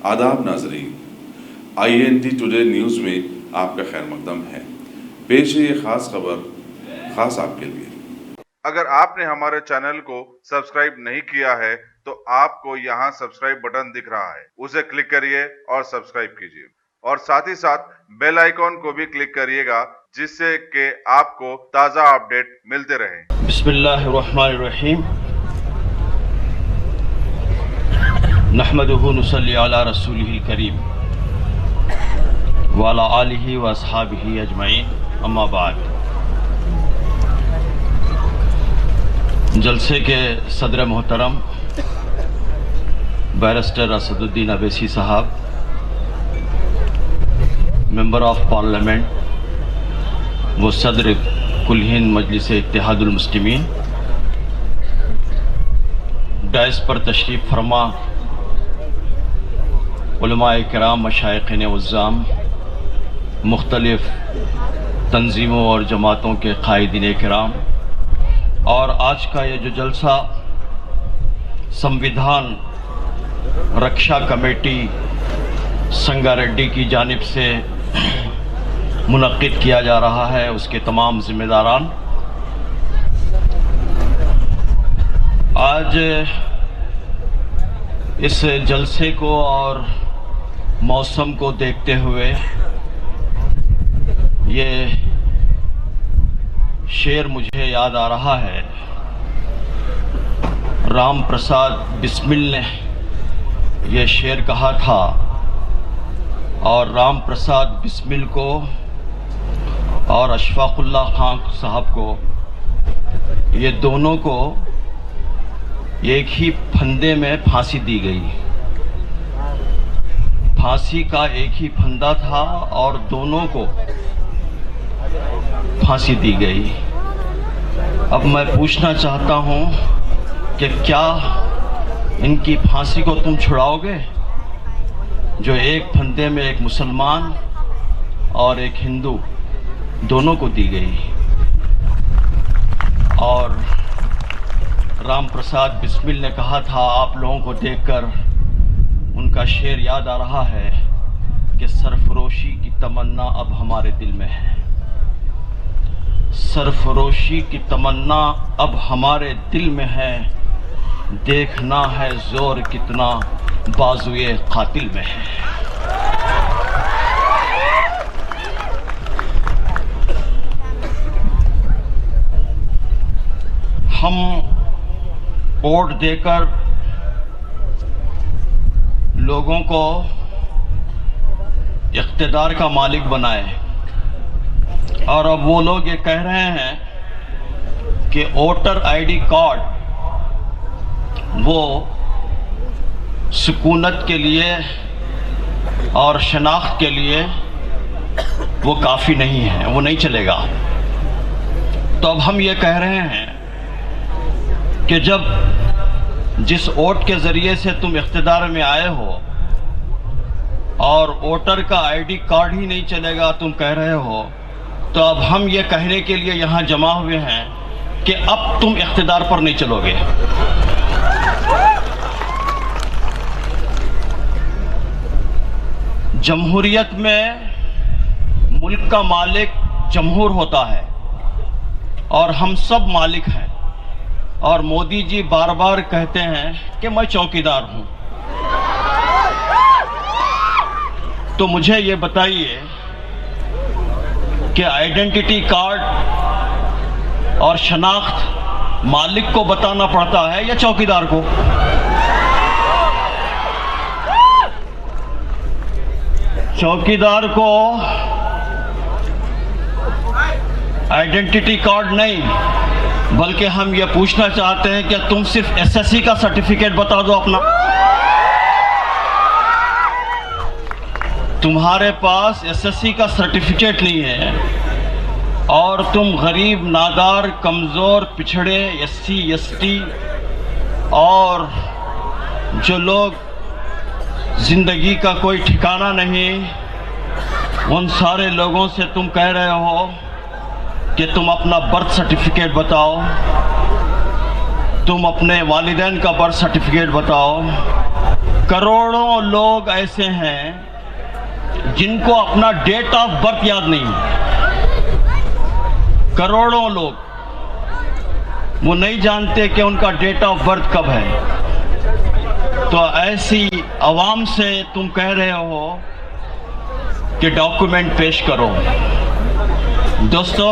आदाब नाजरीन, INT today news में आपका खैर मकदम है। पेश है ये खास खबर खास आपके लिए। अगर आपने हमारे चैनल को सब्सक्राइब नहीं किया है तो आपको यहाँ सब्सक्राइब बटन दिख रहा है, उसे क्लिक करिए और सब्सक्राइब कीजिए और साथ ही साथ बेल आइकॉन को भी क्लिक करिएगा जिससे कि आपको ताज़ा अपडेट मिलते रहें। बिस्मिल्लाहिर्रहमानिर्रहीम। नहमदुहु नुसल्ली अला रसूलिहिल करीम व अला आलिहि व अस्हाबिहि अजमईन, अम्मा बाद। जलसे के सदर मोहतरम बैरिस्टर असदुद्दीन अवैसी साहब, मेंबर ऑफ पार्लियामेंट व सदर कुल हिंद मजलिस इत्तेहादुल मुस्लिमीन, डायस पर तशरीफ़ फरमा उलमाए किराम, मशाइख़िन उज़्ज़ाम, मुख्तलिफ़ तंजीमों और जमातों के क़ाइदीन किराम, और आज का ये जो जलसा संविधान रक्षा कमेटी संगारेड्डी की जानिब से मुनक्किद किया जा रहा है, उसके तमाम ज़िम्मेदारान, आज इस जलसे को और मौसम को देखते हुए ये शेर मुझे याद आ रहा है। राम प्रसाद बिस्मिल ने ये शेर कहा था और राम प्रसाद बिस्मिल को और अशफाकुल्लाह खान साहब को, ये दोनों को एक ही फंदे में फांसी दी गई। फांसी का एक ही फंदा था और दोनों को फांसी दी गई। अब मैं पूछना चाहता हूं कि क्या इनकी फांसी को तुम छुड़ाओगे, जो एक फंदे में एक मुसलमान और एक हिंदू दोनों को दी गई। और राम प्रसाद बिस्मिल ने कहा था, आप लोगों को देखकर उनका शेर याद आ रहा है कि सरफरोशी की तमन्ना अब हमारे दिल में है। सरफरोशी की तमन्ना अब हमारे दिल में है, देखना है जोर कितना बाजुए कातिल में है। हम वोट देकर लोगों को इख्तिदार का मालिक बनाए और अब वो लोग ये कह रहे हैं कि वोटर आईडी कार्ड वो सुकूनत के लिए और शनाख्त के लिए वो काफ़ी नहीं है, वो नहीं चलेगा। तो अब हम ये कह रहे हैं कि जब जिस वोट के ज़रिए से तुम इख्तिदार में आए हो और वोटर का आईडी कार्ड ही नहीं चलेगा तुम कह रहे हो, तो अब हम ये कहने के लिए यहाँ जमा हुए हैं कि अब तुम इख्तिदार पर नहीं चलोगे। जमहूरियत में मुल्क का मालिक जमहूर होता है और हम सब मालिक हैं, और मोदी जी बार बार कहते हैं कि मैं चौकीदार हूं। तो मुझे ये बताइए कि आइडेंटिटी कार्ड और शनाख्त मालिक को बताना पड़ता है या चौकीदार को? चौकीदार को आइडेंटिटी कार्ड नहीं, बल्कि हम ये पूछना चाहते हैं कि तुम सिर्फ एसएससी का सर्टिफिकेट बता दो अपना। तुम्हारे पास एसएससी का सर्टिफिकेट नहीं है और तुम गरीब, नादार, कमज़ोर, पिछड़े, एससी, एसटी और जो लोग ज़िंदगी का कोई ठिकाना नहीं, उन सारे लोगों से तुम कह रहे हो कि तुम अपना बर्थ सर्टिफिकेट बताओ, तुम अपने वालिदैन का बर्थ सर्टिफिकेट बताओ, करोड़ों लोग ऐसे हैं जिनको अपना डेट ऑफ बर्थ याद नहीं है। करोड़ों लोग वो नहीं जानते कि उनका डेट ऑफ बर्थ कब है। तो ऐसी आवाम से तुम कह रहे हो कि डॉक्यूमेंट पेश करो। दोस्तों,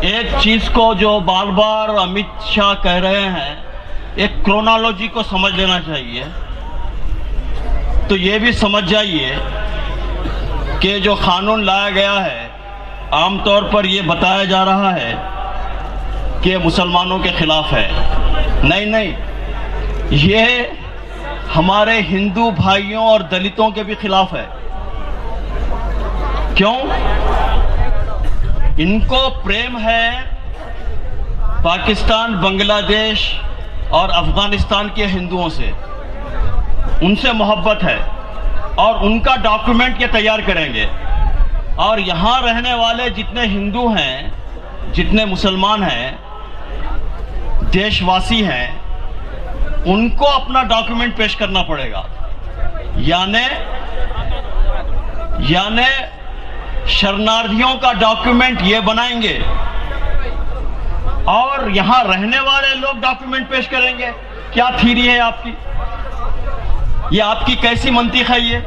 एक चीज को जो बार बार अमित शाह कह रहे हैं, एक क्रोनोलॉजी को समझ लेना चाहिए। तो ये भी समझ जाइए कि जो कानून लाया गया है, आमतौर पर ये बताया जा रहा है कि मुसलमानों के खिलाफ है। नहीं, ये हमारे हिंदू भाइयों और दलितों के भी खिलाफ है। क्यों? इनको प्रेम है पाकिस्तान, बांग्लादेश और अफगानिस्तान के हिंदुओं से, उनसे मोहब्बत है और उनका डॉक्यूमेंट ये तैयार करेंगे। और यहाँ रहने वाले जितने हिंदू हैं, जितने मुसलमान हैं, देशवासी हैं, उनको अपना डॉक्यूमेंट पेश करना पड़ेगा। यानी शरणार्थियों का डॉक्यूमेंट ये बनाएंगे और यहां रहने वाले लोग डॉक्यूमेंट पेश करेंगे। क्या थ्योरी है आपकी? ये आपकी कैसी मंतिक है ये?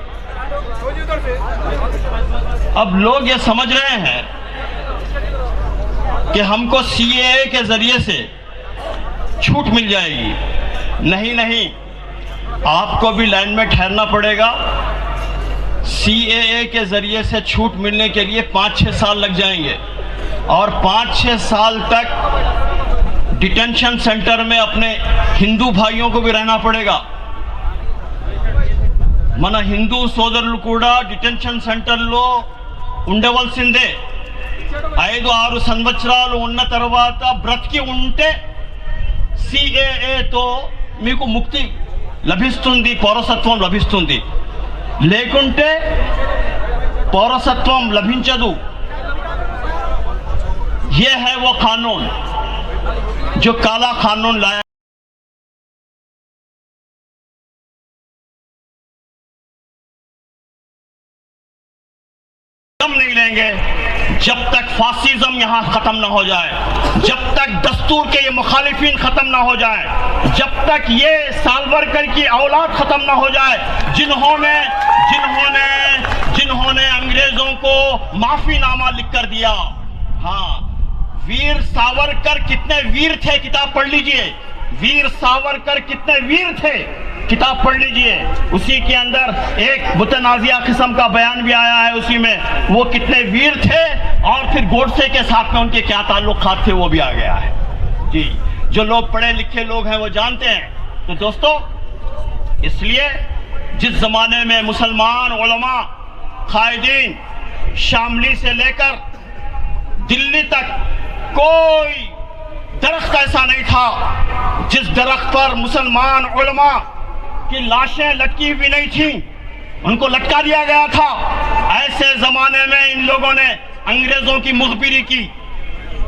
अब लोग ये समझ रहे हैं कि हमको सीएए के जरिए से छूट मिल जाएगी। नहीं, आपको भी लाइन में ठहरना पड़ेगा। सीएए के जरिए से छूट मिलने के लिए 5-6 साल लग जाएंगे और 5-6 साल तक डिटेंशन सेंटर में अपने हिंदू भाइयों को भी रहना पड़ेगा। మన హిందూ సోదరులు కూడా డిటెన్షన్ సెంటర్లో ఉండవలసిందే। 5-6 సంవత్సరాలు ఉన్న తర్వాత బ్రతికి ఉంటే సిఏఏతో మీకు ముక్తి లభిస్తుంది, పౌరసత్వం లభిస్తుంది। లేకుంటే పౌరసత్వం లభించదు। ये है वो कानून जो काला कानून लाया। हम नहीं लेंगे जब तक फासिज्म यहां खत्म ना हो जाए, जब तक दस्तूर के ये मुखालिफिन खत्म ना हो जाए, जब तक ये सालवरकर की औलाद खत्म ना हो जाए, जिन्होंने अंग्रेजों को माफीनामा लिख कर दिया। हाँ, वीर सावरकर कितने वीर थे, किताब पढ़ लीजिए। वीर सावरकर कितने वीर थे, किताब पढ़ लीजिए। उसी के अंदर एक मुतनाजिया किस्म का बयान भी आया है, उसी में वो कितने वीर थे और फिर गोडसे के साथ में उनके क्या ताल्लुकात थे वो भी आ गया है। जी, जो लोग पढ़े लिखे लोग हैं वो जानते हैं। तो दोस्तों, इसलिए जिस जमाने में मुसलमान उलमा कायदीन शामली से लेकर दिल्ली तक कोई दरख्त ऐसा नहीं था जिस दरख्त पर मुसलमान उलमा की लाशें लटकी हुई नहीं थी, उनको लटका दिया गया था। ऐसे जमाने में इन लोगों ने अंग्रेजों की मुखबिरी की,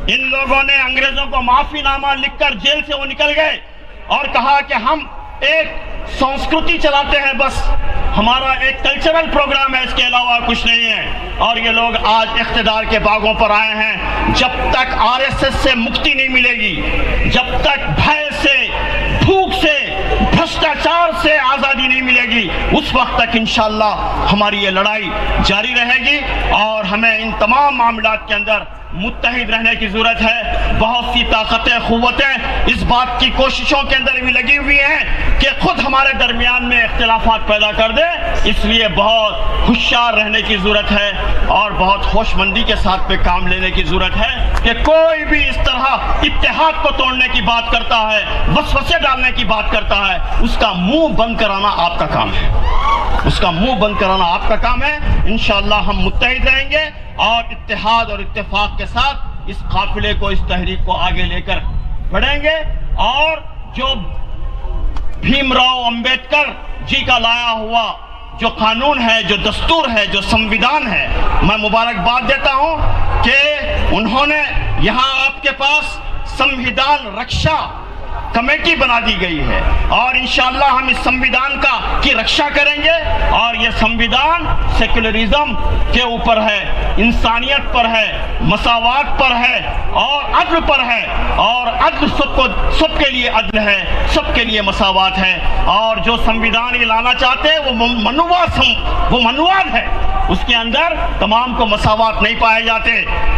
इन लोगों ने अंग्रेजों को माफीनामा लिखकर जेल से वो निकल गए और कहा कि हम एक संस्कृति चलाते हैं, बस हमारा एक कल्चरल प्रोग्राम है, इसके अलावा कुछ नहीं है। और ये लोग आज इख्तिदार के बागों पर आए हैं। जब तक आरएसएस से मुक्ति नहीं मिलेगी, जब तक भय से, भूख से, भ्रष्टाचार से आजादी नहीं मिलेगी, उस वक्त तक इंशाअल्लाह हमारी ये लड़ाई जारी रहेगी। और हमें इन तमाम मामलात के अंदर मुत्तहिद रहने की जरूरत है। बहुत सी ताकतें, क़ुव्वतें इस बात की कोशिशों के अंदर भी लगी हुई हैं कि खुद हमारे दरमियान में इख्तिलाफात पैदा कर दे। इसलिए बहुत होशियार रहने की जरूरत है और बहुत होशमंदी के साथ पे काम लेने की जरूरत है कि कोई भी इस तरह इत्तेहाद को तोड़ने की बात करता है, वसवसे डालने की बात करता है, उसका मुंह बंद कराना आपका काम है। उसका मुंह बंद कराना आपका काम है। इंशाअल्लाह हम मुत्तहिद रहेंगे और इत्तेहाद और इत्तेफाक के साथ इस काफिले को, इस तहरीक को आगे लेकर बढ़ेंगे। और जो भीमराव अंबेडकर जी का लाया हुआ जो कानून है, जो दस्तूर है, जो संविधान है, मैं मुबारकबाद देता हूं कि उन्होंने यहां आपके पास संविधान रक्षा कमेटी बना दी गई है और इंशाअल्लाह हम इस संविधान की रक्षा करेंगे। और यह संविधान सेक्युलरिज्म के ऊपर है, इंसानियत पर है, मसावात पर है और अदल पर है। और अदल सबके लिए अदल है, सबके लिए मसावात है। और जो संविधान ये लाना चाहते हैं वो मनुवाद है। उसके अंदर तमाम को मसावात नहीं पाए जाते,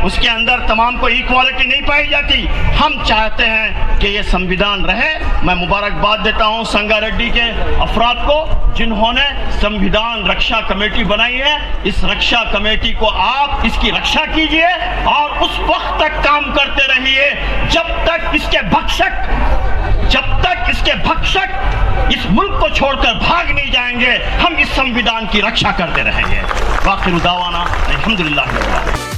उसके अंदर तमाम को इक्वालिटी नहीं पाई जाती। हम चाहते हैं कि ये संविधान रहे। मैं मुबारकबाद देता हूँ संगारेड्डी के अफराद को जिन्होंने संविधान रक्षा कमेटी बनाई है। इस रक्षा कमेटी को आप इसकी रक्षा कीजिए और उस वक्त तक काम करते रहिए जब तक इसके भक्षक इस मुल्क को छोड़कर भाग नहीं जाएंगे। हम इस संविधान की रक्षा करते रहेंगे। वाखिर दावाना अल्हम्दुलिल्लाह।